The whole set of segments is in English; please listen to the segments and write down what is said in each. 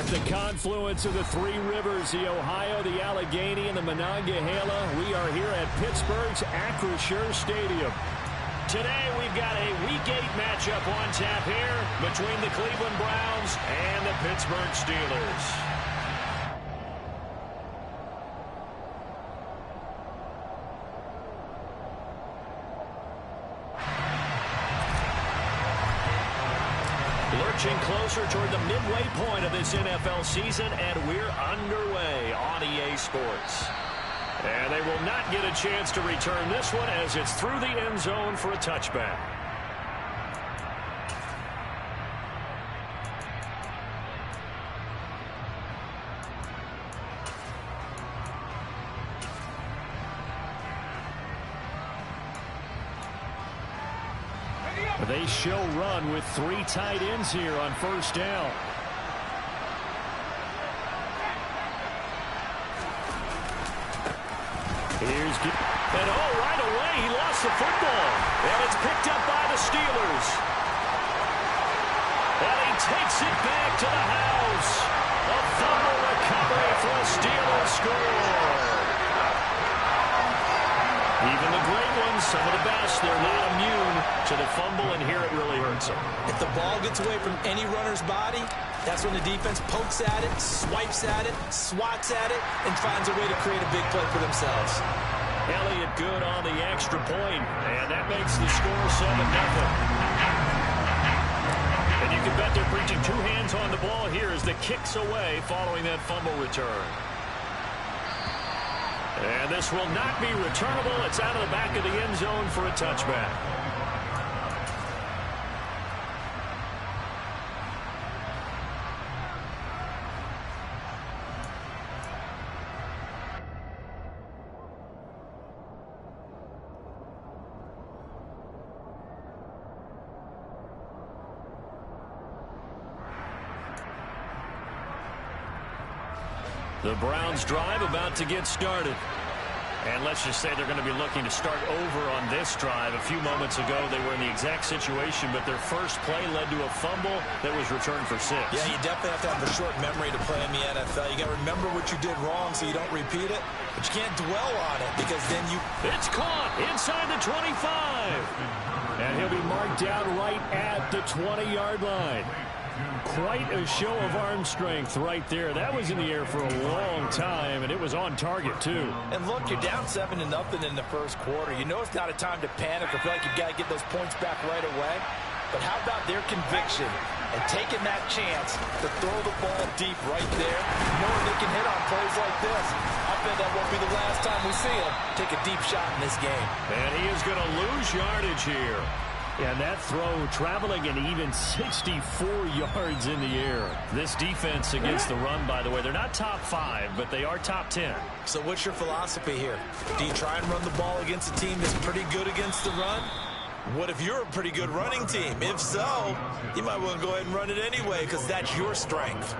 At the confluence of the three rivers, the Ohio, the Allegheny, and the Monongahela, we are here at Pittsburgh's Acrisure Stadium. Today, we've got a Week 8 matchup on tap here between the Cleveland Browns and the Pittsburgh Steelers. Lurching closer toward the midway point of this NFL season, and we're underway on EA Sports. And they will not get a chance to return this one as it's through the end zone for a touchback. They show run with three tight ends here on first down. And right away he lost the football. And it's picked up by the Steelers. And he takes it back to the house. A fumble recovery for a Steelers score. Even the great ones, some of the best, they're not immune to the fumble, and here it really hurts them. If the ball gets away from any runner's body, that's when the defense pokes at it, swipes at it, swats at it, and finds a way to create a big play for themselves. Elliott good on the extra point, and that makes the score 7-0. And you can bet they're preaching two hands on the ball here as the kick's away following that fumble return. And this will not be returnable. It's out of the back of the end zone for a touchback. The Browns drive about to get started. And let's just say they're going to be looking to start over on this drive. A few moments ago, they were in the exact situation, but their first play led to a fumble that was returned for 6. Yeah, you definitely have to have a short memory to play in the NFL. You got to remember what you did wrong so you don't repeat it, but you can't dwell on it because then you... It's caught inside the 25. And he'll be marked down right at the 20-yard line. Quite a show of arm strength right there. That was in the air for a long time, and it was on target, too. And look, you're down 7-0 in the first quarter. You know it's not a time to panic or feel like you've got to get those points back right away. But how about their conviction and taking that chance to throw the ball deep right there, knowing they can hit on plays like this? I bet that won't be the last time we see him take a deep shot in this game. And he is going to lose yardage here. And that throw traveling an even 64 yards in the air. This defense against the run, by the way, they're not top 5, but they are top 10. So what's your philosophy here? Do you try and run the ball against a team that's pretty good against the run? What if you're a pretty good running team? If so, you might want to go ahead and run it anyway because that's your strength.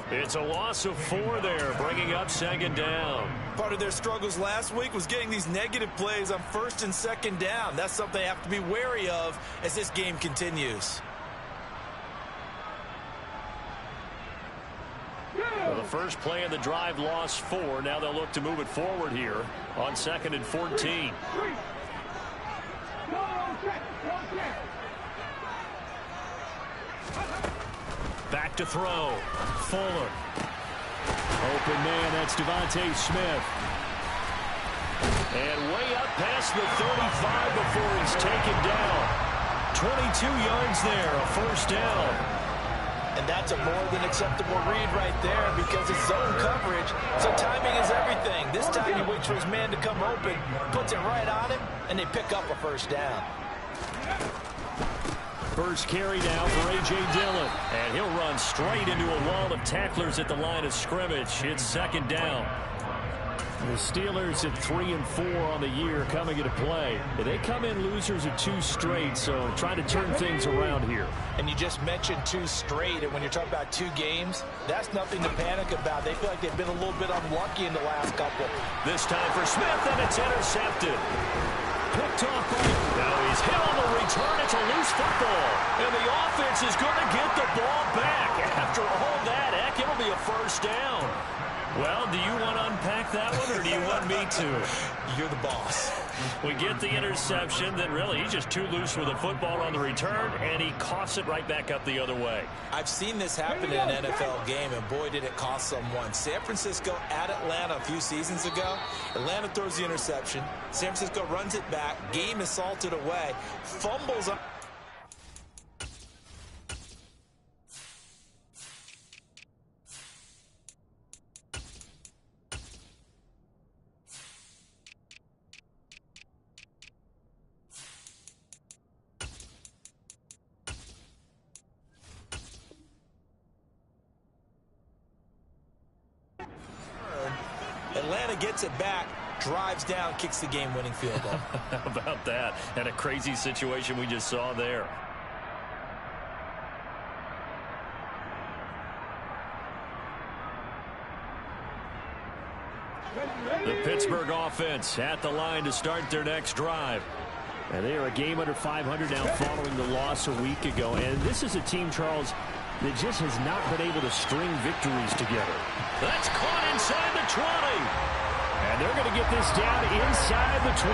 It's a loss of 4 there, bringing up second down. Part of their struggles last week was getting these negative plays on first and second down. That's something they have to be wary of as this game continues. Well, the first play of the drive lost 4. Now they'll look to move it forward here on 2nd and 14. Back to throw. Fuller. Open man, that's Devontae Smith. And way up past the 35 before he's taken down. 22 yards there, a first down. And that's a more than acceptable read right there because it's zone coverage, so timing is everything. This time he waits for his man to come open, puts it right on him, and they pick up a first down. First carry now for A.J. Dillon. And he'll run straight into a wall of tacklers at the line of scrimmage. It's second down. The Steelers at 3-4 on the year coming into play. They come in losers of 2 straight, so trying to turn things around here. And you just mentioned 2 straight, and when you're talking about 2 games, that's nothing to panic about. They feel like they've been a little bit unlucky in the last couple. This time for Smith, and it's intercepted. Picked off by... Now he's hit on the return. It's a loose football. And the offense is going to get the ball back. After all that, heck, it'll be a down, or do you want me to? You're the boss. We get the interception, then really he's just too loose with the football on the return, and he coughs it right back up the other way. I've seen this happen in an NFL game, and boy, did it cost someone. San Francisco at Atlanta a few seasons ago. Atlanta throws the interception. San Francisco runs it back. Game is salted away. Fumbles up. Atlanta gets it back, drives down, kicks the game-winning field goal. How about that? And a crazy situation we just saw there. The Pittsburgh offense at the line to start their next drive. And they are a game under 500 now following the loss a week ago. And this is a team, Charles, that just has not been able to string victories together. That's caught inside the 20. And they're going to get this down inside the 20.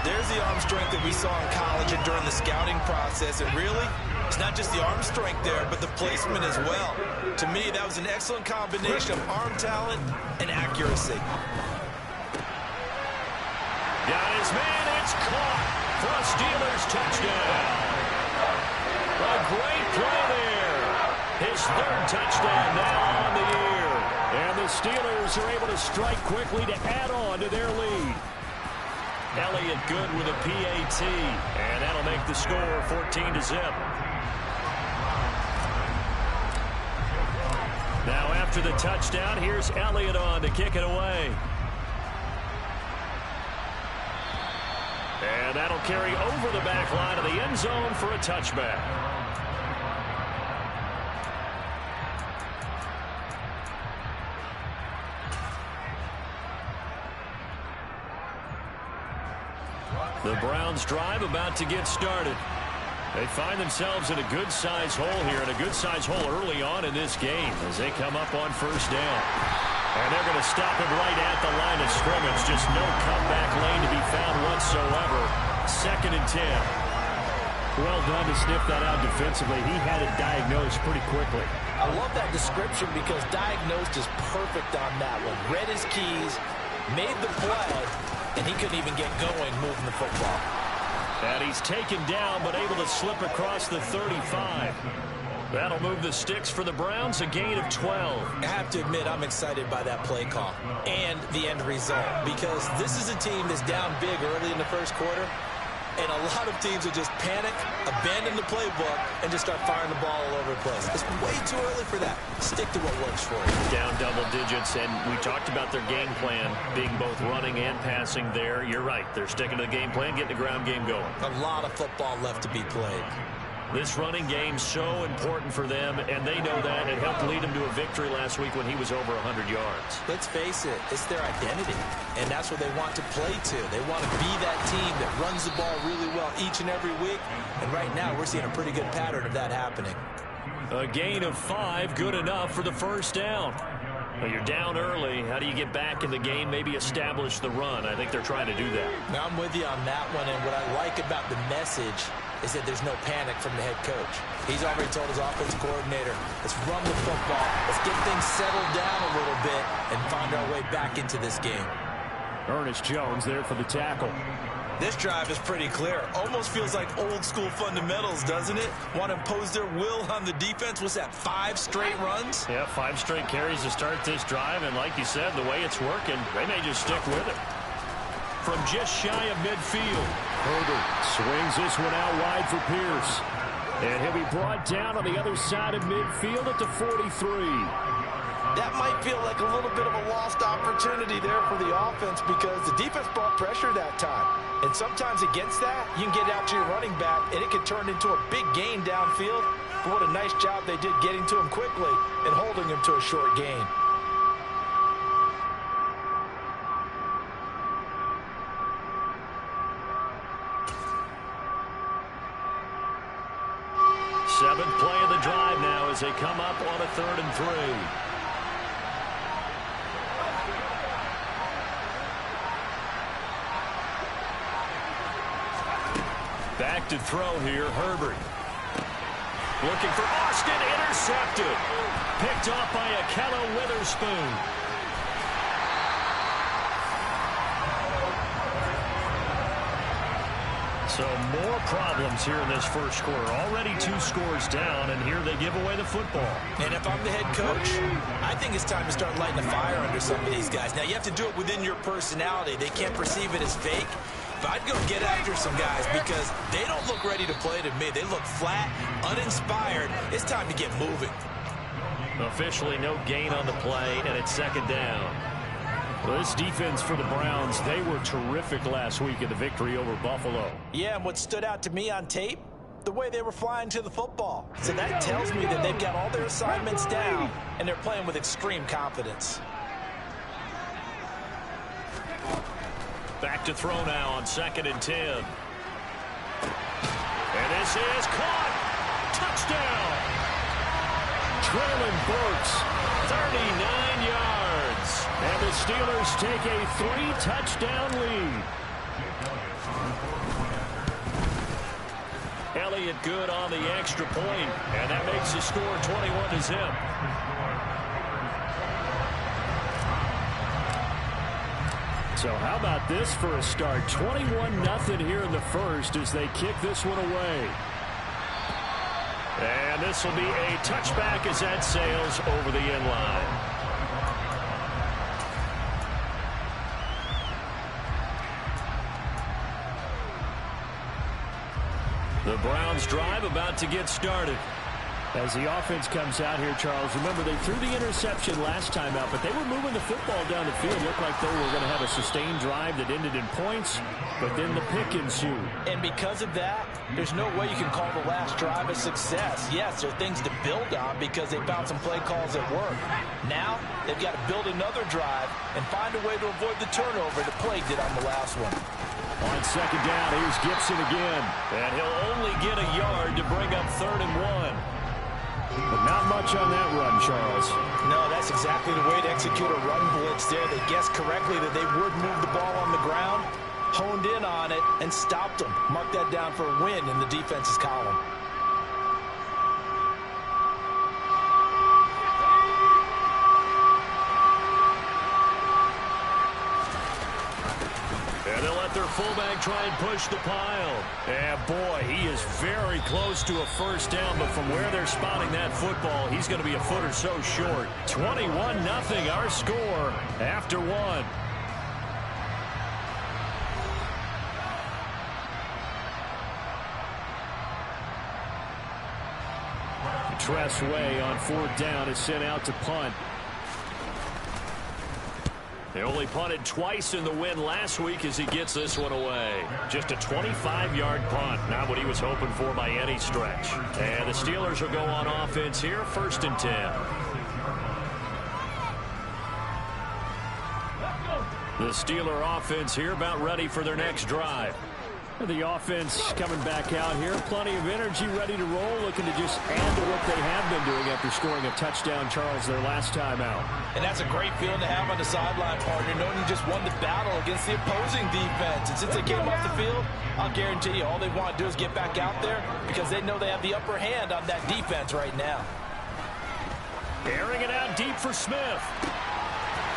There's the arm strength that we saw in college and during the scouting process. And really, it's not just the arm strength there, but the placement as well. To me, that was an excellent combination of arm talent and accuracy. Got his man, it's caught for a Steelers touchdown. A great play there. His third touchdown now on the year. And the Steelers are able to strike quickly to add on to their lead. Elliott good with a PAT. And that'll make the score 14-0. Now after the touchdown, here's Elliott on to kick it away. And that'll carry over the back line of the end zone for a touchback. The Browns drive about to get started. They find themselves in a good-sized hole here, and a good-sized hole early on in this game as they come up on first down. And they're going to stop him right at the line of scrimmage. Just no cutback lane to be found whatsoever. 2nd and 10. Well done to sniff that out defensively. He had it diagnosed pretty quickly. I love that description because diagnosed is perfect on that one. Read his keys, made the play, and he couldn't even get going moving the football. And he's taken down but able to slip across the 35. That'll move the sticks for the Browns, a gain of 12. I have to admit, I'm excited by that play call and the end result because this is a team that's down big early in the first quarter, and a lot of teams will just panic, abandon the playbook, and just start firing the ball all over the place. It's way too early for that. Stick to what works for you. Down double digits, and we talked about their game plan being both running and passing there. You're right. They're sticking to the game plan, getting the ground game going. A lot of football left to be played. This running game so important for them, and they know that. It helped lead them to a victory last week when he was over 100 yards. Let's face it, it's their identity, and that's what they want to play to. They want to be that team that runs the ball really well each and every week, and right now we're seeing a pretty good pattern of that happening. A gain of 5, good enough for the first down. Well, you're down early. How do you get back in the game, maybe establish the run? I think they're trying to do that. Now I'm with you on that one, and what I like about the message is that there's no panic from the head coach. He's already told his offensive coordinator, let's run the football, let's get things settled down a little bit and find our way back into this game. Ernest Jones there for the tackle. This drive is pretty clear. Almost feels like old school fundamentals, doesn't it? Want to impose their will on the defense. What's that, 5 straight runs? Yeah, 5 straight carries to start this drive, and like you said, the way it's working, they may just stick with it. From just shy of midfield, Herbert swings this one out wide for Pierce. And he'll be brought down on the other side of midfield at the 43. That might feel like a little bit of a lost opportunity there for the offense because the defense brought pressure that time. And sometimes against that, you can get out to your running back, and it can turn into a big gain downfield. But what a nice job they did getting to him quickly and holding him to a short gain. Seventh play of the drive now as they come up on a 3rd and 3. misdirected throw here. Herbert. Looking for Austin. Intercepted. Picked off by Ahkello Witherspoon. So more problems here in this first quarter. Already 2 scores down, and here they give away the football. And if I'm the head coach, I think it's time to start lighting a fire under some of these guys. Now, you have to do it within your personality. They can't perceive it as fake. But I'd go get after some guys because they don't look ready to play to me. They look flat, uninspired. It's time to get moving. Officially no gain on the play, and it's second down. Well, this defense for the Browns, they were terrific last week in the victory over Buffalo. Yeah, and what stood out to me on tape, the way they were flying to the football. So that tells me that they've got all their assignments down, and they're playing with extreme confidence. Back to throw now on 2nd and 10. And this is caught. Touchdown. Traylon Burks, 39 yards. And the Steelers take a 3-touchdown lead. Elliott good on the extra point, and that makes the score 21-0. So how about this for a start? 21-0 here in the first as they kick this one away. And this will be a touchback as that sails over the end line. The Browns drive about to get started. As the offense comes out here, Charles, remember they threw the interception last time out, but they were moving the football down the field. Looked like they were going to have a sustained drive that ended in points, but then the pick ensued. And because of that, there's no way you can call the last drive a success. Yes, there are things to build on because they found some play calls that work. Now, they've got to build another drive and find a way to avoid the turnover that plagued it on the last one. On second down, here's Gibson again. And he'll only get a yard to bring up 3rd and 1. But not much on that run, Charles. No, that's exactly the way to execute a run blitz there. They guessed correctly that they would move the ball on the ground, honed in on it, and stopped them. Mark that down for a win in the defense's column. Their fullback try and push the pile. And boy, he is very close to a first down, but from where they're spotting that football, he's going to be a foot or so short. 21-0 our score after 1. Tress Way on 4th down is sent out to punt. They only punted twice in the win last week as he gets this one away. Just a 25-yard punt, not what he was hoping for by any stretch. And the Steelers will go on offense here, 1st and 10. The Steeler offense here about ready for their next drive. The offense coming back out here. Plenty of energy, ready to roll, looking to just add to what they have been doing after scoring a touchdown, Charles, their last time out. And that's a great feeling to have on the sideline, partner, knowing you just won the battle against the opposing defense. And since they came off the field, I'll guarantee you all they want to do is get back out there because they know they have the upper hand on that defense right now. Airing it out deep for Smith.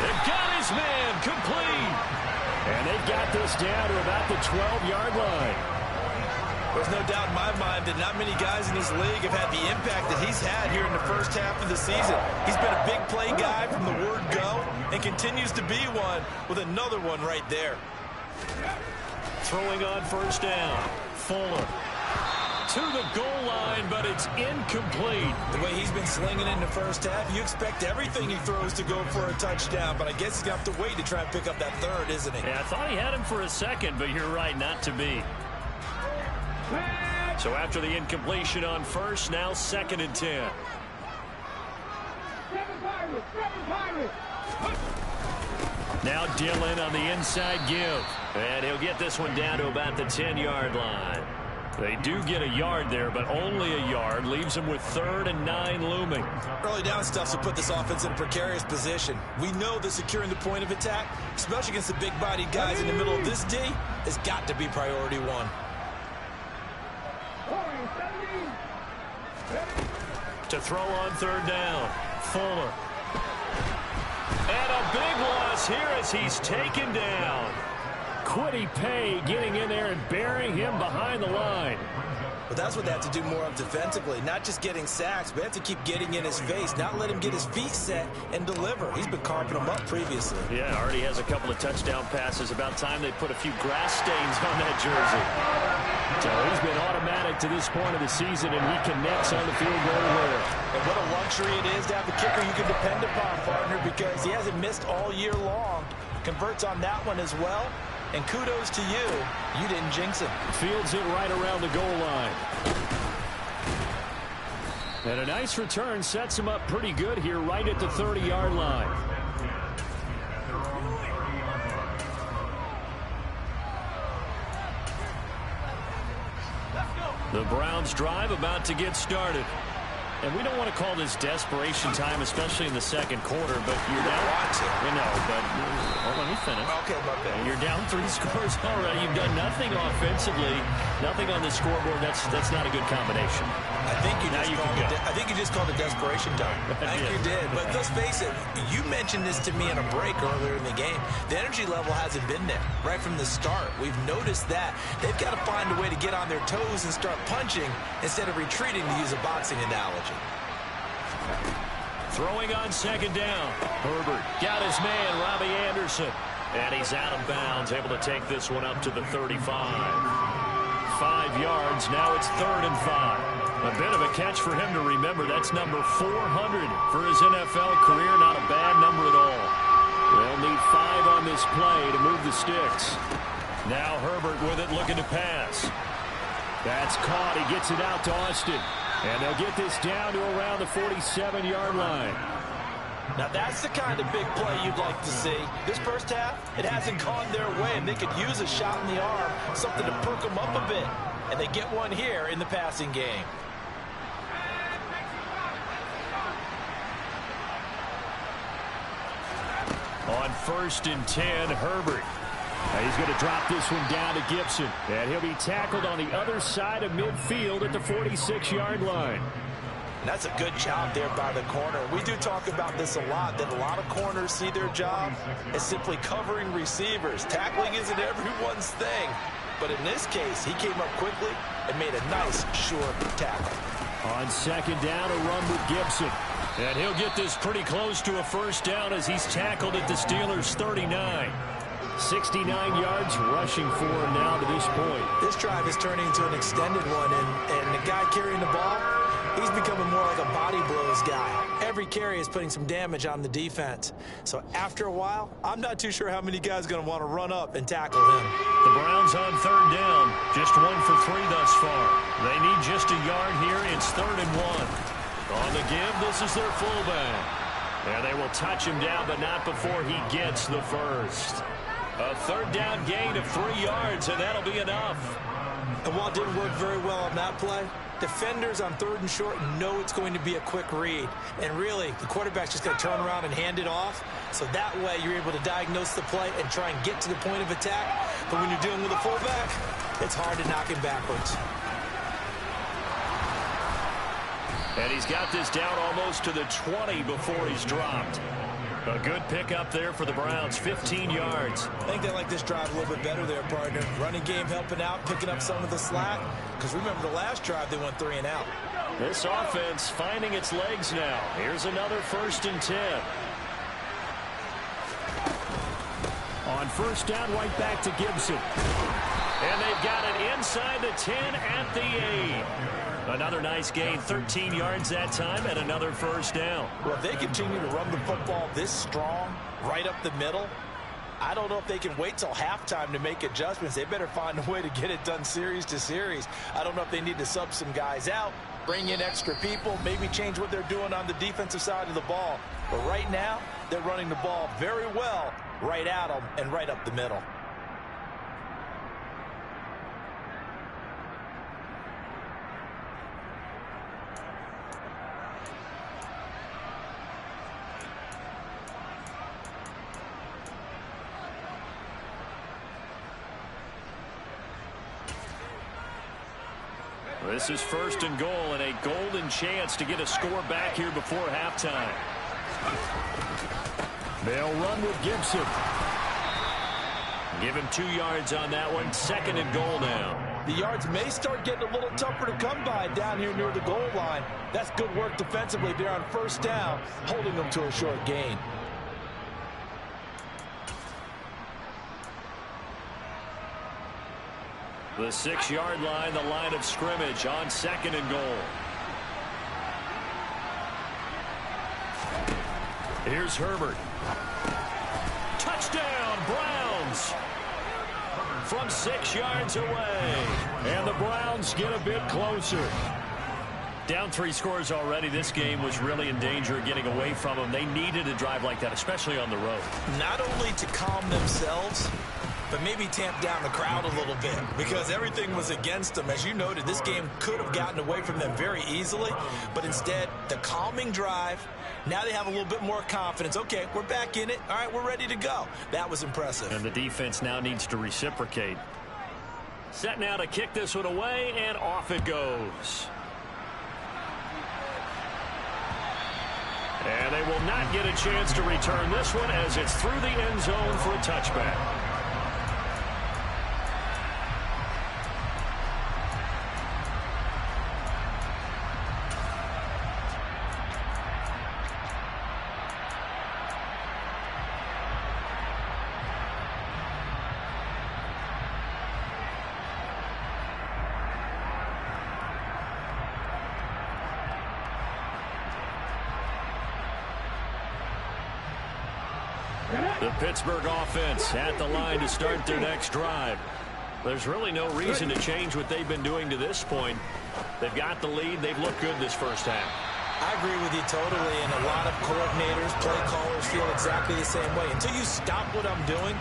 They've got his man complete. And they've got this down to about the 12-yard line. There's no doubt in my mind that not many guys in this league have had the impact that he's had here in the first half of the season. He's been a big play guy from the word go and continues to be one with another one right there. Throwing on 1st down. Fuller to the goal line, but it's incomplete. The way he's been slinging in the first half, you expect everything he throws to go for a touchdown, but I guess he's going to have to wait to try and pick up that 3rd, isn't he? Yeah, I thought he had him for a second, but you're right, not to be. So after the incompletion on 1st, now 2nd and 10. Now Dillon on the inside give. And he'll get this one down to about the 10-yard line. They do get a yard there, but only a yard. Leaves them with 3rd and 9 looming. Early down stuff will put this offense in a precarious position. We know that securing the point of attack, especially against the big-bodied guys in the middle of this D, has got to be priority 1. To throw on third down. Fuller. And a big loss here as he's taken down. Kwity Paye getting in there and burying him behind the line. But that's what they have to do more of defensively, not just getting sacks, but have to keep getting in his face, not let him get his feet set and deliver. He's been carving them up previously. Yeah, already has a couple of touchdown passes. About time they put a few grass stains on that jersey. So he's been automatic to this point of the season, and he connects on the field goal there. And what a luxury it is to have a kicker you can depend upon, partner, because he hasn't missed all year long. Converts on that one as well. And kudos to you. You didn't jinx him. Fields it right around the goal line. And a nice return sets him up pretty good here right at the 30-yard line. The Browns drive about to get started. And we don't want to call this desperation time, especially in the second quarter, but you're down. Let me finish. Okay, my bad. You're down 3 scores already. You've done nothing offensively, nothing on the scoreboard. That's not a good combination. I think you just called it desperation time. I think you did. But let's face it, you mentioned this to me in a break earlier in the game. The energy level hasn't been there right from the start. We've noticed that. They've got to find a way to get on their toes and start punching instead of retreating, to use a boxing analogy. Throwing on second down. Herbert got his man, Robbie Anderson. And he's out of bounds, able to take this one up to the 35. 5 yards, now it's 3rd and 5. A bit of a catch for him to remember. That's number 400 for his NFL career. Not a bad number at all. They'll need 5 on this play to move the sticks. Now Herbert with it, looking to pass. That's caught. He gets it out to Austin. And they'll get this down to around the 47-yard line. Now that's the kind of big play you'd like to see. This first half, it hasn't gone their way, and they could use a shot in the arm, something to perk them up a bit. And they get one here in the passing game. On 1st and 10, Herbert. He's going to drop this one down to Gibson. And he'll be tackled on the other side of midfield at the 46-yard line. And that's a good job there by the corner. We do talk about this a lot, that a lot of corners see their job as simply covering receivers. Tackling isn't everyone's thing. But in this case, he came up quickly and made a nice, short tackle. On second down, a run with Gibson. And he'll get this pretty close to a first down as he's tackled at the Steelers' 39. 69 yards rushing for him now to this point. This drive is turning into an extended one, and the guy carrying the ball, he's becoming more like a body blows guy. Every carry is putting some damage on the defense. So after a while, I'm not too sure how many guys are going to want to run up and tackle him. The Browns on 3rd down, just 1 for 3 thus far. They need just a yard here. It's 3rd and 1. On the give, this is their fullback. And they will touch him down, but not before he gets the first. A 3rd down gain of 3 yards, and that'll be enough. And while it didn't work very well on that play, defenders on 3rd and short know it's going to be a quick read. And really, the quarterback's just going to turn around and hand it off. So that way, you're able to diagnose the play and try and get to the point of attack. But when you're dealing with a fullback, it's hard to knock him backwards. And he's got this down almost to the 20 before he's dropped. A good pickup there for the Browns, 15 yards. I think they like this drive a little bit better there, partner. Running game helping out, picking up some of the slack. Because remember the last drive, they went 3 and out. This offense finding its legs now. Here's another 1st and 10. On 1st down, right back to Gibson. And they've got it inside the 10 at the 8. Another nice gain, 13 yards that time, and another 1st down. Well, if they continue to run the football this strong, right up the middle, I don't know if they can wait till halftime to make adjustments. They better find a way to get it done series to series. I don't know if they need to sub some guys out, bring in extra people, maybe change what they're doing on the defensive side of the ball. But right now, they're running the ball very well right at them and right up the middle. This is 1st and goal and a golden chance to get a score back here before halftime. They'll run with Gibson. Give him 2 yards on that one. 2nd and goal now. The yards may start getting a little tougher to come by down here near the goal line. That's good work defensively there on 1st down, holding them to a short gain. The 6-yard line, the line of scrimmage on 2nd and goal. Here's Herbert. Touchdown, Browns! From 6 yards away. And the Browns get a bit closer. Down 3 scores already. This game was really in danger of getting away from them. They needed a drive like that, especially on the road. Not only to calm themselves, but maybe tamp down the crowd a little bit, because everything was against them. As you noted, this game could have gotten away from them very easily, but instead, the calming drive, now they have a little bit more confidence. Okay, we're back in it. All right, we're ready to go. That was impressive. And the defense now needs to reciprocate. Set now to kick this one away, and off it goes. And they will not get a chance to return this one as it's through the end zone for a touchback. The Pittsburgh offense at the line to start their next drive. There's really no reason to change what they've been doing to this point. They've got the lead. They've looked good this first half. I agree with you totally, and a lot of coordinators, play callers feel exactly the same way. Until you stop what I'm doing,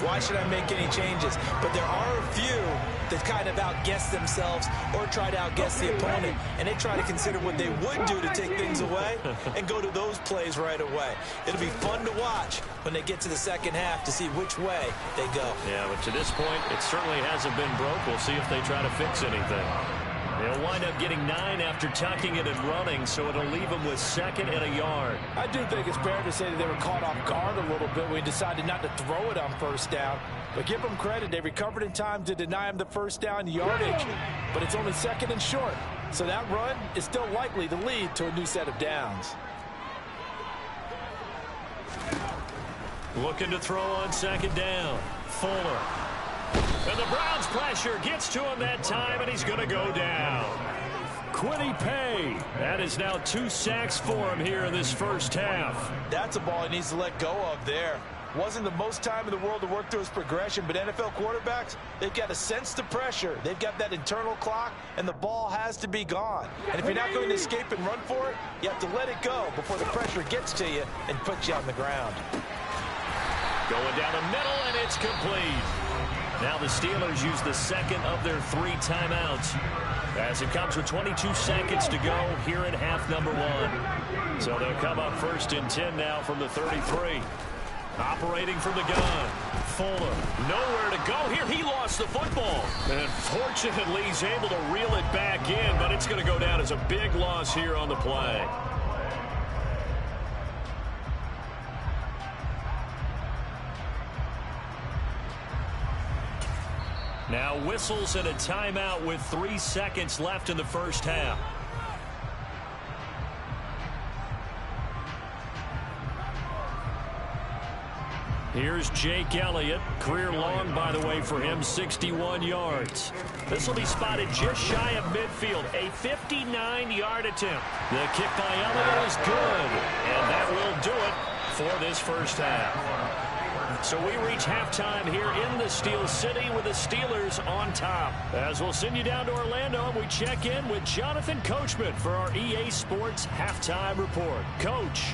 why should I make any changes? But there are a few that kind of outguess themselves or try to outguess the opponent, and they try to consider what they would do to take things away and go to those plays right away. It'll be fun to watch when they get to the second half to see which way they go. Yeah, but to this point, it certainly hasn't been broke. We'll see if they try to fix anything. They'll wind up getting 9 after tucking it and running, so it'll leave them with 2nd and a yard. I do think it's fair to say that they were caught off guard a little bit when he decided not to throw it on 1st down. But give them credit, they recovered in time to deny him the 1st down yardage. But it's only 2nd and short, so that run is still likely to lead to a new set of downs. Looking to throw on 2nd down. Fuller. And the Browns pressure gets to him that time, and he's going to go down. Kwity Paye. That is now 2 sacks for him here in this first half. That's a ball he needs to let go of there. Wasn't the most time in the world to work through his progression, but NFL quarterbacks, they've got to sense the pressure. They've got that internal clock, and the ball has to be gone. And if you're not going to escape and run for it, you have to let it go before the pressure gets to you and puts you on the ground. Going down the middle, and it's complete. Now the Steelers use the 2nd of their 3 timeouts as it comes with 22 seconds to go here in half number 1. So they'll come up 1st and 10 now from the 33. Operating from the gun. Fuller. Nowhere to go here. He lost the football. And fortunately, he's able to reel it back in, but it's going to go down as a big loss here on the play. Now whistles and a timeout with 3 seconds left in the first half. Here's Jake Elliott. Career long, by the way, for him, 61 yards. This will be spotted just shy of midfield. A 59-yard attempt. The kick by Elliott is good. And that will do it for this first half. So we reach halftime here in the Steel City with the Steelers on top. As we'll send you down to Orlando, and we check in with Jonathan Coachman for our EA Sports Halftime Report. Coach.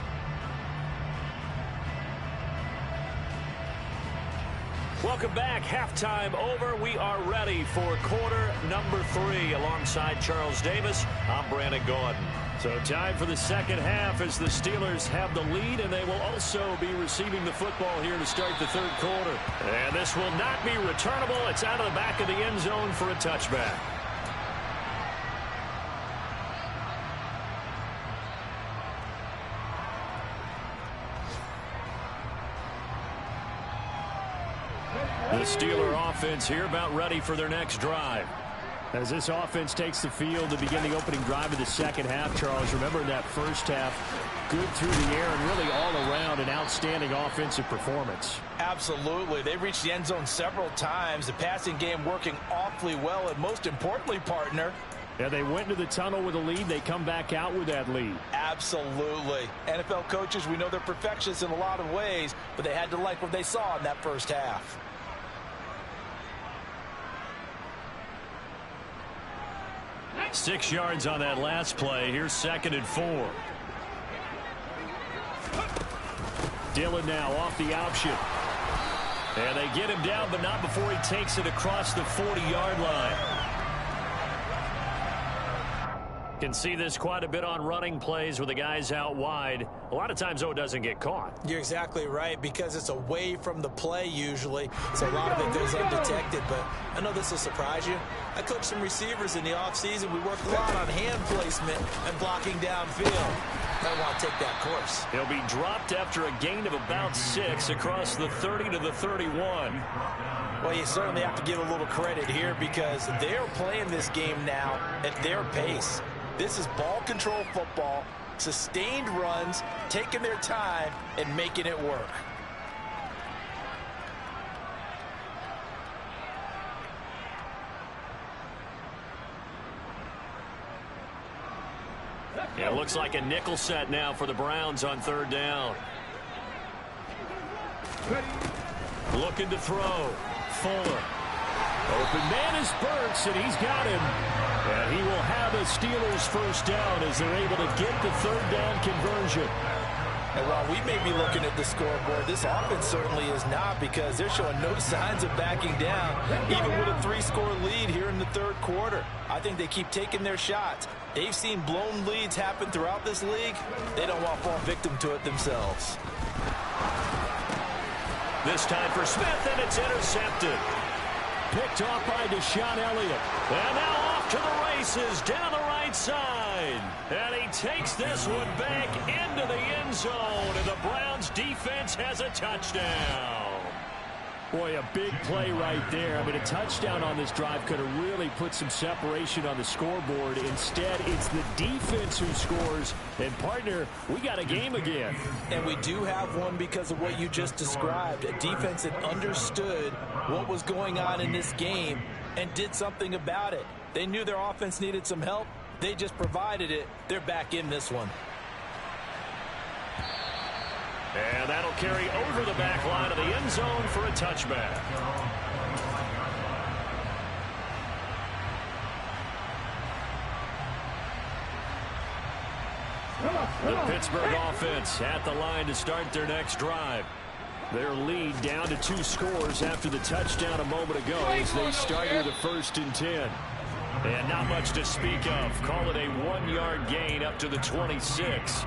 Welcome back. Halftime over. We are ready for quarter number 3 alongside Charles Davis. I'm Brandon Gaudin. So time for the second half as the Steelers have the lead, and they will also be receiving the football here to start the third quarter. And this will not be returnable. It's out of the back of the end zone for a touchback. Steeler offense here about ready for their next drive. As this offense takes the field to begin the opening drive of the second half, Charles, remember in that first half, good through the air and really all around an outstanding offensive performance. Absolutely. They reached the end zone several times. The passing game working awfully well, and most importantly, partner, yeah, they went into the tunnel with a lead. They come back out with that lead. Absolutely. NFL coaches, we know they're perfectionists in a lot of ways, but they had to like what they saw in that first half. Six yards on that last play. Here's 2nd and 4. Dillon now off the option. And they get him down, but not before he takes it across the 40-yard line. Can see this quite a bit on running plays with the guys out wide. A lot of times, though, it doesn't get caught. You're exactly right, because it's away from the play usually, so a lot of it goes undetected. But I know this will surprise you. I coached some receivers in the offseason. We worked a lot on hand placement and blocking downfield. Might want to take that course. He'll be dropped after a gain of about 6 across the 30 to the 31. Well, you certainly have to give a little credit here because they're playing this game now at their pace. This is ball control football, sustained runs, taking their time, and making it work. It looks like a nickel set now for the Browns on 3rd down. Looking to throw. Fuller. Open man is Burks, and he's got him. And he will have a Steelers first down as they're able to get the 3rd down conversion. And while we may be looking at the scoreboard, this offense certainly is not, because they're showing no signs of backing down, even with a 3-score lead here in the 3rd quarter. I think they keep taking their shots. They've seen blown leads happen throughout this league. They don't want to fall victim to it themselves. This time for Smith, and it's intercepted. Picked off by Deshaun Elliott. And now off to the races down the right side. And he takes this one back into the end zone. And the Browns defense has a touchdown. Boy, a big play right there. I mean, a touchdown on this drive could have really put some separation on the scoreboard. Instead, it's the defense who scores. And, partner, we got a game again. And we do have one because of what you just described. A defense that understood what was going on in this game and did something about it. They knew their offense needed some help. They just provided it. They're back in this one. And that'll carry over the back line of the end zone for a touchback. The Pittsburgh offense at the line to start their next drive. Their lead down to 2 scores after the touchdown a moment ago as they start with a 1st and 10. And not much to speak of. Call it a 1-yard gain up to the 26.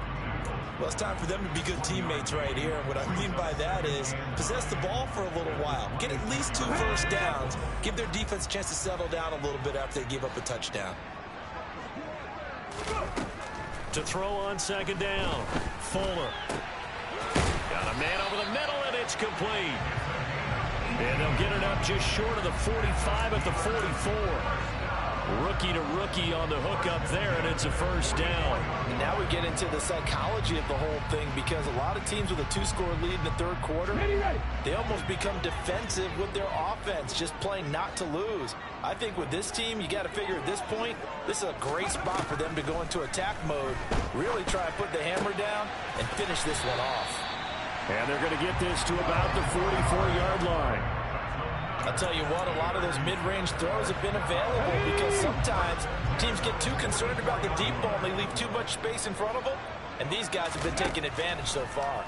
Well, it's time for them to be good teammates right here. And what I mean by that is possess the ball for a little while. Get at least 2 first downs. Give their defense a chance to settle down a little bit after they give up a touchdown. To throw on 2nd down. Fuller. Got a man over the middle, and it's complete. And they'll get it up just short of the 45 at the 44. Rookie to rookie on the hook up there, and it's a 1st down. And now we get into the psychology of the whole thing, because a lot of teams with a 2-score lead in the 3rd quarter, they almost become defensive with their offense, just playing not to lose. I think with this team, you got to figure at this point, this is a great spot for them to go into attack mode, really try and put the hammer down and finish this one off. And they're going to get this to about the 44-yard line. I'll tell you what, a lot of those mid-range throws have been available because sometimes teams get too concerned about the deep ball and they leave too much space in front of them, and these guys have been taking advantage so far.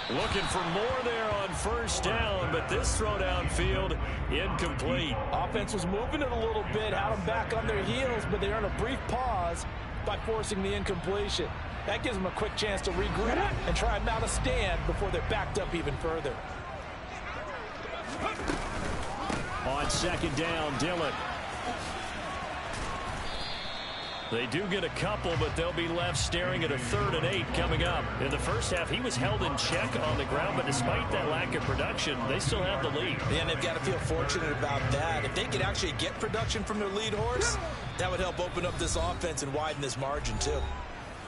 Looking for more there on 1st down, but this throw downfield incomplete. Offense was moving it a little bit, had them back on their heels, but they earned a brief pause by forcing the incompletion. That gives them a quick chance to regroup and try and mount a stand before they're backed up even further. On 2nd down, Dillon. They do get a couple, but they'll be left staring at a 3rd and 8 coming up. In the first half, he was held in check on the ground, but despite that lack of production, they still have the lead. Yeah, and they've got to feel fortunate about that. If they could actually get production from their lead horse, that would help open up this offense and widen this margin too.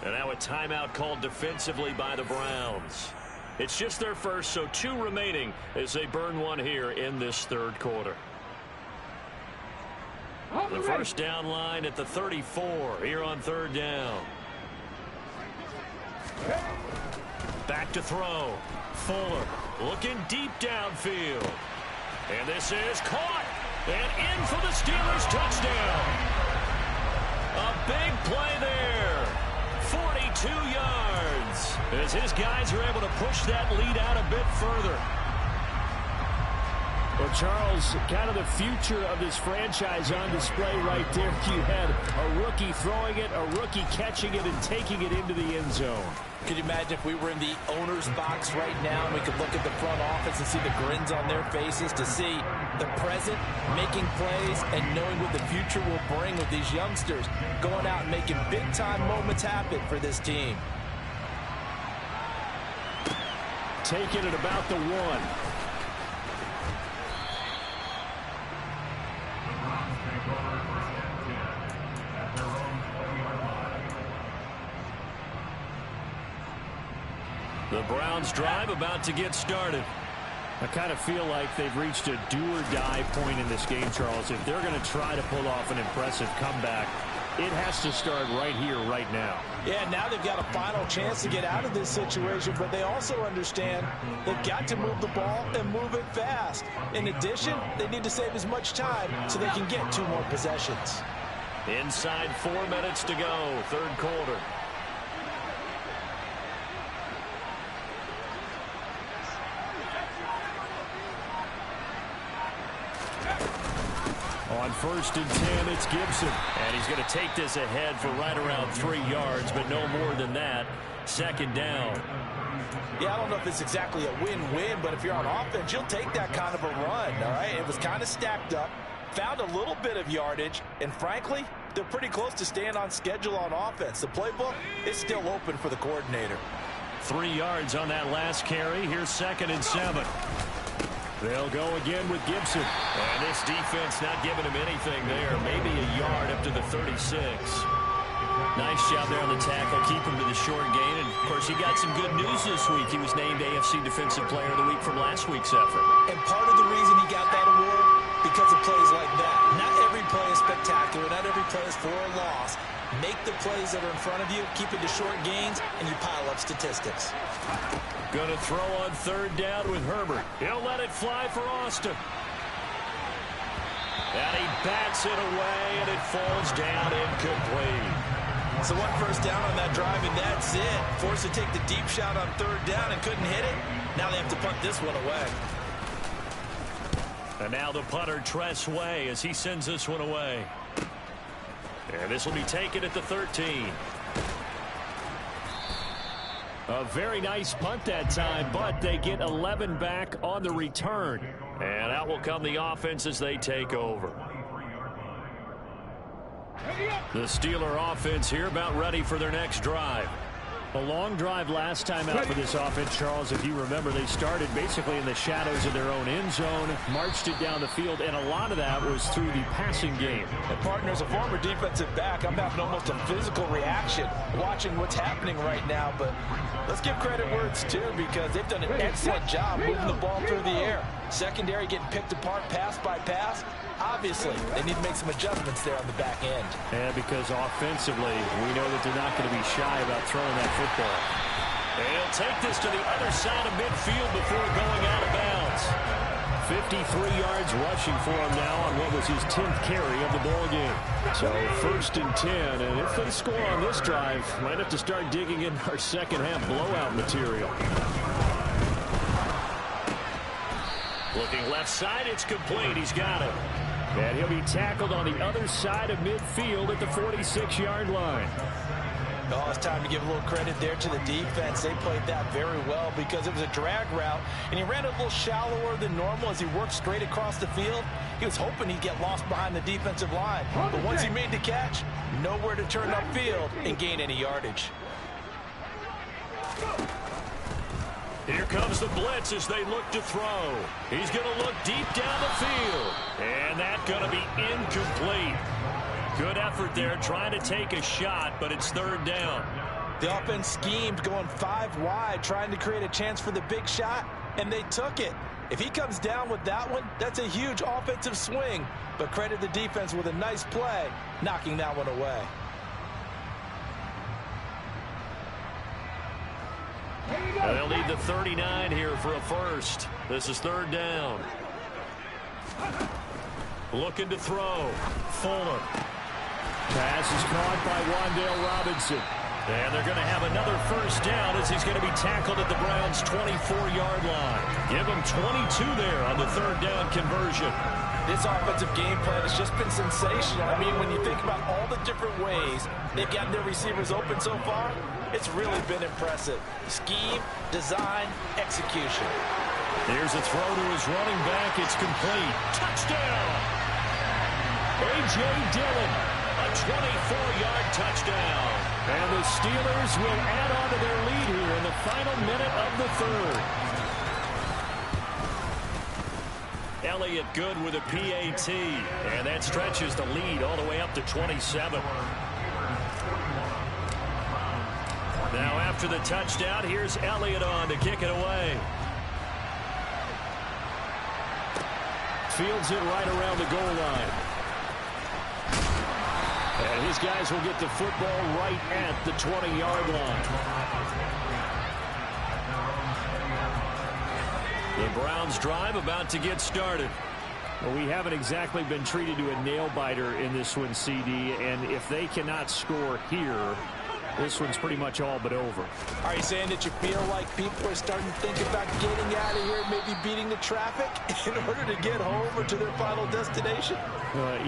And now a timeout called defensively by the Browns. It's just their first, so 2 remaining as they burn one here in this 3rd quarter. The first down line at the 34 here on 3rd down. Back to throw. Fuller looking deep downfield. And this is caught. And in for the Steelers touchdown. A big play there. 42 yards. As his guys are able to push that lead out a bit further. Well, Charles, kind of the future of this franchise on display right there. You had a rookie throwing it, a rookie catching it, and taking it into the end zone. Could you imagine if we were in the owner's box right now and we could look at the front office and see the grins on their faces, to see the present making plays and knowing what the future will bring with these youngsters going out and making big-time moments happen for this team. Taking it about the 1. The Browns drive about to get started. I kind of feel like they've reached a do-or-die point in this game, Charles. If they're going to try to pull off an impressive comeback, it has to start right here, right now. Yeah, now they've got a final chance to get out of this situation, but they also understand they've got to move the ball and move it fast. In addition, they need to save as much time so they can get 2 more possessions. Inside 4 minutes to go, 3rd quarter. On 1st and 10, it's Gibson. And he's going to take this ahead for right around 3 yards, but no more than that. 2nd down. Yeah, I don't know if it's exactly a win-win, but if you're on offense, you'll take that kind of a run, all right? It was kind of stacked up, found a little bit of yardage, and frankly, they're pretty close to staying on schedule on offense. The playbook is still open for the coordinator. 3 yards on that last carry. Here's 2nd and 7. They'll go again with Gibson. And this defense not giving him anything there. Maybe a yard up to the 36. Nice job there on the tackle. Keep him to the short gain. And, of course, he got some good news this week. He was named AFC Defensive Player of the Week from last week's effort. And part of the reason he got that award, because of plays like that. Not every play is spectacular. Not every play is for a loss. Make the plays that are in front of you, keep it to short gains, and you pile up statistics. Going to throw on 3rd down with Herbert. He'll let it fly for Austin. And he bats it away, and it falls down incomplete. So 1 first down on that drive, and that's it. Forced to take the deep shot on 3rd down and couldn't hit it. Now they have to punt this one away. And now the punter, Tress Way, as he sends this one away. And this will be taken at the 13. A very nice punt that time, but they get 11 back on the return. And out will come the offense as they take over. The Steeler offense here about ready for their next drive. A long drive last time out for this offense, Charles. If you remember, they started basically in the shadows of their own end zone, marched it down the field, and a lot of that was through the passing game. And partner, as a former defensive back, I'm having almost a physical reaction watching what's happening right now. But let's give credit where it's due, because they've done an excellent job moving the ball through the air. Secondary getting picked apart pass by pass. Obviously, they need to make some adjustments there on the back end. Yeah, because offensively, we know that they're not going to be shy about throwing that football. And he'll take this to the other side of midfield before going out of bounds. 53 yards rushing for him now on what was his 10th carry of the ball game. So 1st and 10, and if they score on this drive, might have to start digging in our second half blowout material. Looking left side, it's complete. He's got it. And he'll be tackled on the other side of midfield at the 46-yard line. Oh, it's time to give a little credit there to the defense. They played that very well because it was a drag route, and he ran a little shallower than normal as he worked straight across the field. He was hoping he'd get lost behind the defensive line, but once he made the catch, nowhere to turn upfield and gain any yardage. Here comes the blitz as they look to throw. He's going to look deep down the field, and that's going to be incomplete. Good effort there trying to take a shot, but it's third down. The offense schemed going 5 wide, trying to create a chance for the big shot, and they took it. If he comes down with that one, that's a huge offensive swing. But credit the defense with a nice play, knocking that one away. They'll need the 39 here for a first. This is third down. Looking to throw. Fuller. Pass is caught by Wan'Dale Robinson. And they're going to have another first down as he's going to be tackled at the Browns' 24-yard line. Give him 22 there on the third down conversion. This offensive game plan has just been sensational. I mean, when you think about all the different ways they've gotten their receivers open so far, it's really been impressive. Scheme, design, execution. There's a throw to his running back. It's complete. Touchdown! A.J. Dillon, a 24-yard touchdown. And the Steelers will add on to their lead here in the final minute of the third. Elliott good with a PAT, and that stretches the lead all the way up to 27. Now after the touchdown, here's Elliott on to kick it away. Fields it right around the goal line. And his guys will get the football right at the 20-yard line. The Browns drive about to get started. Well, we haven't exactly been treated to a nail-biter in this one, CD, and if they cannot score here, this one's pretty much all but over. Are you saying that you feel like people are starting to think about getting out of here, maybe beating the traffic in order to get home or to their final destination?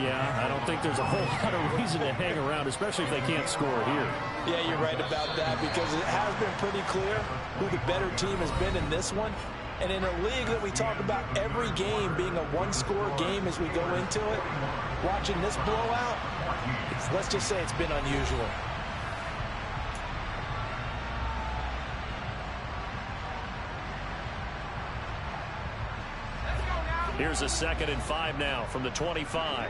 Yeah, I don't think there's a whole lot of reason to hang around, especially if they can't score here. Yeah, you're right about that because it has been pretty clear who the better team has been in this one. And in a league that we talk about every game being a one-score game as we go into it, watching this blowout, let's just say it's been unusual. Here's a 2nd and 5 now from the 25.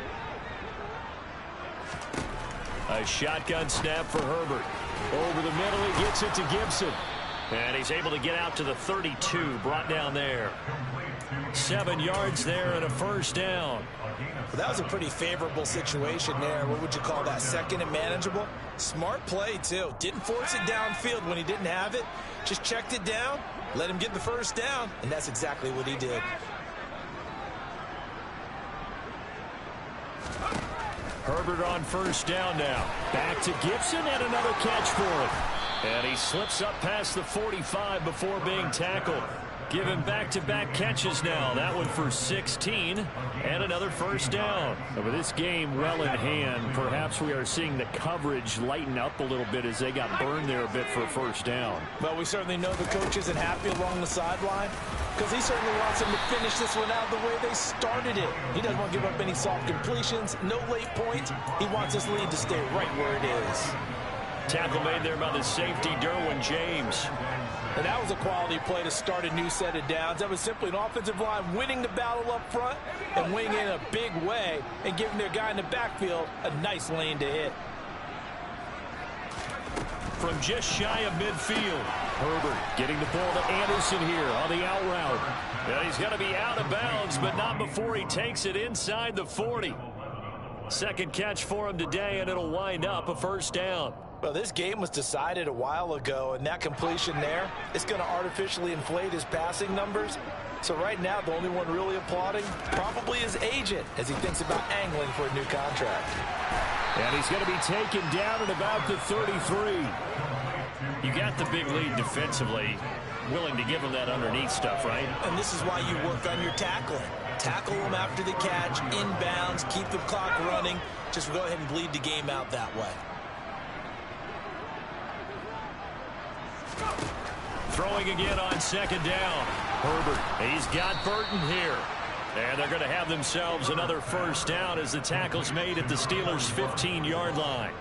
A shotgun snap for Herbert. Over the middle, he gets it to Gibson. And he's able to get out to the 32, brought down there. 7 yards there and a first down. Well, that was a pretty favorable situation there. What would you call that? 2nd and manageable? Smart play, too. Didn't force it downfield when he didn't have it. Just checked it down, let him get the first down, and that's exactly what he did. Herbert on first down now. Back to Gibson and another catch for him. And he slips up past the 45 before being tackled. Given back-to-back catches now. That one for 16 and another first down. And with this game well in hand, perhaps we are seeing the coverage lighten up a little bit as they got burned there a bit for a first down. Well, we certainly know the coach isn't happy along the sideline because he certainly wants them to finish this one out the way they started it. He doesn't want to give up any soft completions, no late points. He wants this lead to stay right where it is. Tackle made there by the safety, Derwin James. And that was a quality play to start a new set of downs. That was simply an offensive line winning the battle up front and winning in a big way and giving their guy in the backfield a nice lane to hit. From just shy of midfield, Herbert getting the ball to Anderson here on the out route. And he's going to be out of bounds, but not before he takes it inside the 40. Second catch for him today, and it'll wind up a first down. Well, this game was decided a while ago, and that completion there is going to artificially inflate his passing numbers. So right now, the only one really applauding probably his agent as he thinks about angling for a new contract. And he's going to be taken down at about the 33. You got the big lead defensively. Willing to give him that underneath stuff, right? And this is why you work on your tackling. Tackle him after the catch, inbounds, keep the clock running. Just go ahead and bleed the game out that way. Throwing again on second down. Herbert, he's got Burton here. And they're going to have themselves another first down as the tackle's made at the Steelers' 15-yard line.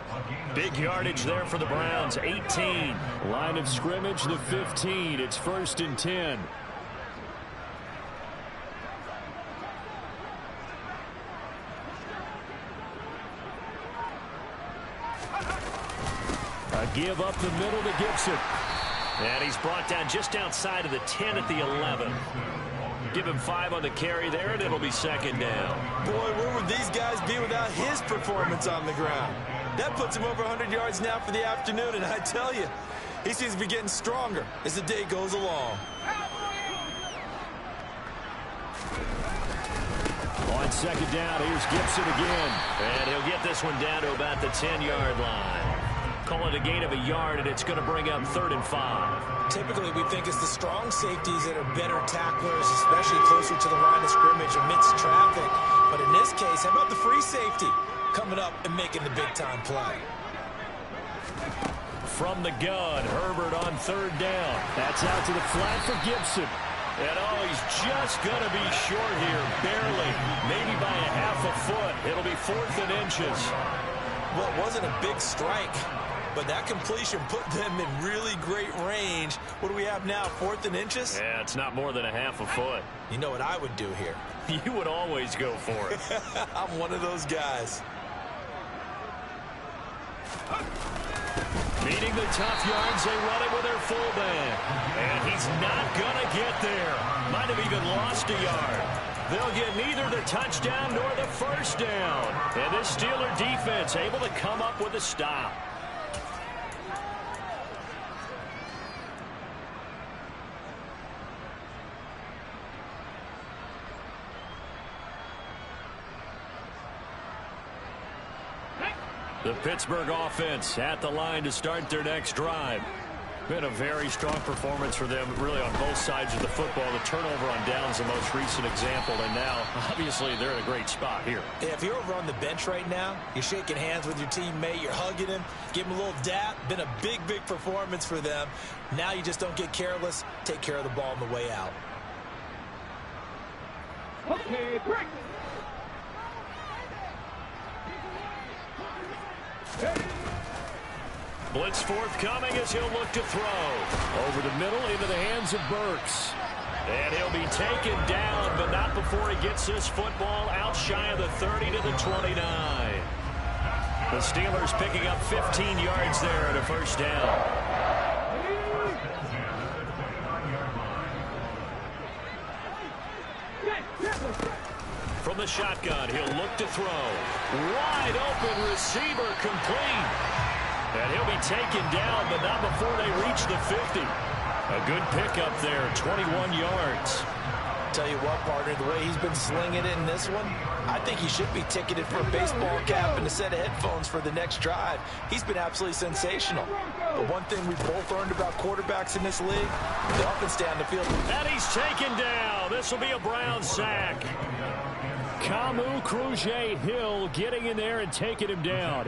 Big yardage there for the Browns, 18. Line of scrimmage, the 15. It's 1st and 10. A give up the middle to Gibson. And he's brought down just outside of the 10 at the 11. Give him 5 on the carry there, and it'll be second down. Boy, where would these guys be without his performance on the ground? That puts him over 100 yards now for the afternoon, and I tell you, he seems to be getting stronger as the day goes along. On second down, here's Gibson again. And he'll get this one down to about the 10-yard line. Call it a gain of a yard, and it's going to bring up 3rd and 5. Typically, we think it's the strong safeties that are better tacklers, especially closer to the line of scrimmage amidst traffic. But in this case, how about the free safety coming up and making the big-time play? From the gun, Herbert on 3rd down. That's out to the flat for Gibson. And he's just going to be short here, barely, maybe by a half a foot. It'll be 4th and inches. Well, it wasn't a big strike, but that completion put them in really great range. What do we have now, 4th and inches? Yeah, it's not more than a half a foot. You know what I would do here? You would always go for it. I'm one of those guys. Meeting the tough yards, they run it with their fullback. And he's not going to get there. Might have even lost a yard. They'll get neither the touchdown nor the first down. And this Steeler defense able to come up with a stop. The Pittsburgh offense at the line to start their next drive. Been a very strong performance for them, really, on both sides of the football. The turnover on downs, the most recent example, and now, obviously, they're in a great spot here. Yeah, if you're over on the bench right now, you're shaking hands with your teammate, you're hugging him, give him a little dap. Been a big, big performance for them. Now you just don't get careless. Take care of the ball on the way out. Okay, break. Blitz forthcoming as he'll look to throw. Over the middle into the hands of Burks. And he'll be taken down, but not before he gets this football out shy of the 30 to the 29. The Steelers picking up 15 yards there at a first down. From the shotgun, he'll look to throw. Wide open receiver complete. And he'll be taken down, but not before they reach the 50. A good pickup there, 21 yards. Tell you what, partner, the way he's been slinging it in this one, I think he should be ticketed for a baseball cap and a set of headphones for the next drive. He's been absolutely sensational. But one thing we've both learned about quarterbacks in this league, they often stay on the field. And he's taken down. This will be a Brown sack. Kamu Grugier-Hill getting in there and taking him down.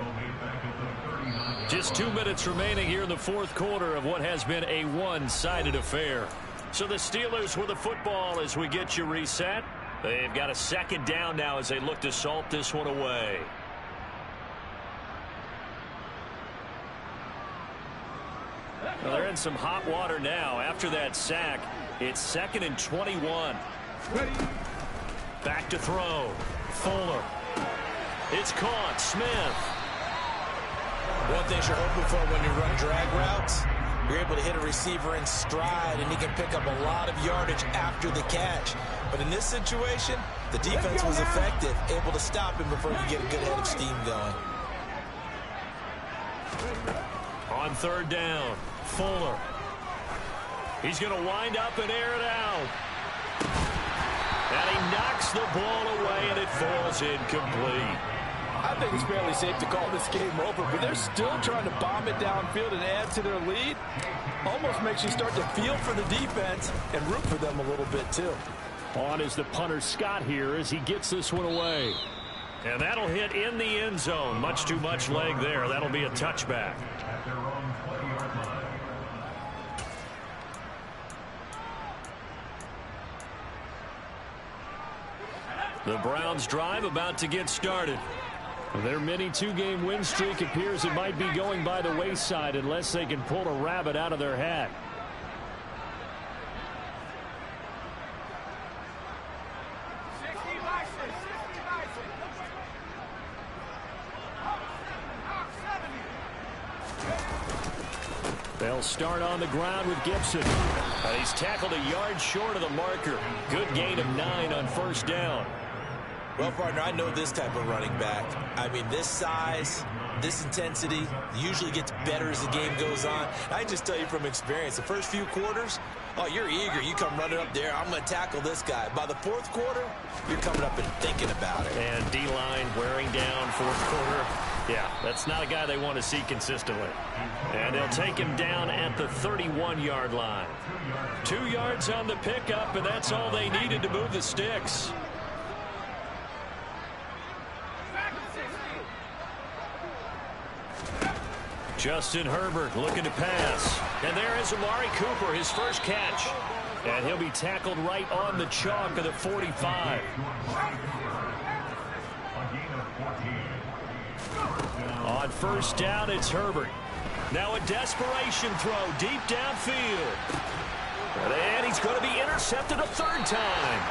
Just 2 minutes remaining here in the fourth quarter of what has been a one-sided affair. So the Steelers with the football as we get you reset. They've got a second down now as they look to salt this one away. Well, they're in some hot water now. After that sack, it's 2nd and 21. Back to throw. Fuller. It's caught. Smith. One thing you're hoping for when you run drag routes, you're able to hit a receiver in stride, and he can pick up a lot of yardage after the catch. But in this situation, the defense was effective, able to stop him before you get a good head of steam going. On third down, Fuller. He's going to wind up and air it out. And he knocks the ball away, and it falls incomplete. I think it's fairly safe to call this game over, but they're still trying to bomb it downfield and add to their lead. Almost makes you start to feel for the defense and root for them a little bit, too. On is the punter Scott here as he gets this one away. And that'll hit in the end zone. Much too much leg there. That'll be a touchback. The Browns drive about to get started. Their mini two-game win streak appears it might be going by the wayside unless they can pull a rabbit out of their hat. They'll start on the ground with Gibson. He's tackled a yard short of the marker. Good gain of 9 on first down. Well, partner, I know this type of running back. I mean, this size, this intensity usually gets better as the game goes on. I just tell you from experience, the first few quarters, oh, you're eager. You come running up there, I'm going to tackle this guy. By the fourth quarter, you're coming up and thinking about it. And D-line wearing down fourth quarter. Yeah, that's not a guy they want to see consistently. And they'll take him down at the 31-yard line. 2 yards on the pickup, and that's all they needed to move the sticks. Justin Herbert looking to pass. And there is Amari Cooper, his first catch. And he'll be tackled right on the chalk of the 45. On first down, it's Herbert. Now a desperation throw deep downfield. And he's going to be intercepted a third time.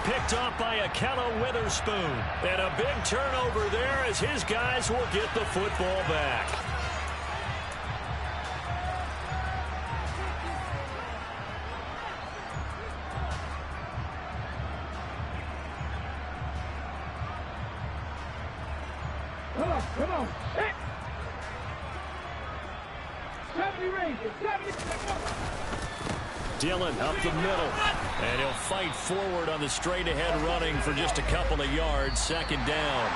Picked off by Ahkello Witherspoon. And a big turnover there as his guys will get the football back. Come on. Hey. 70 ranges. 70. Dillon up the middle. And he'll fight forward on the straight-ahead running for just a couple of yards. Second down.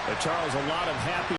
But Charles, a lot of happy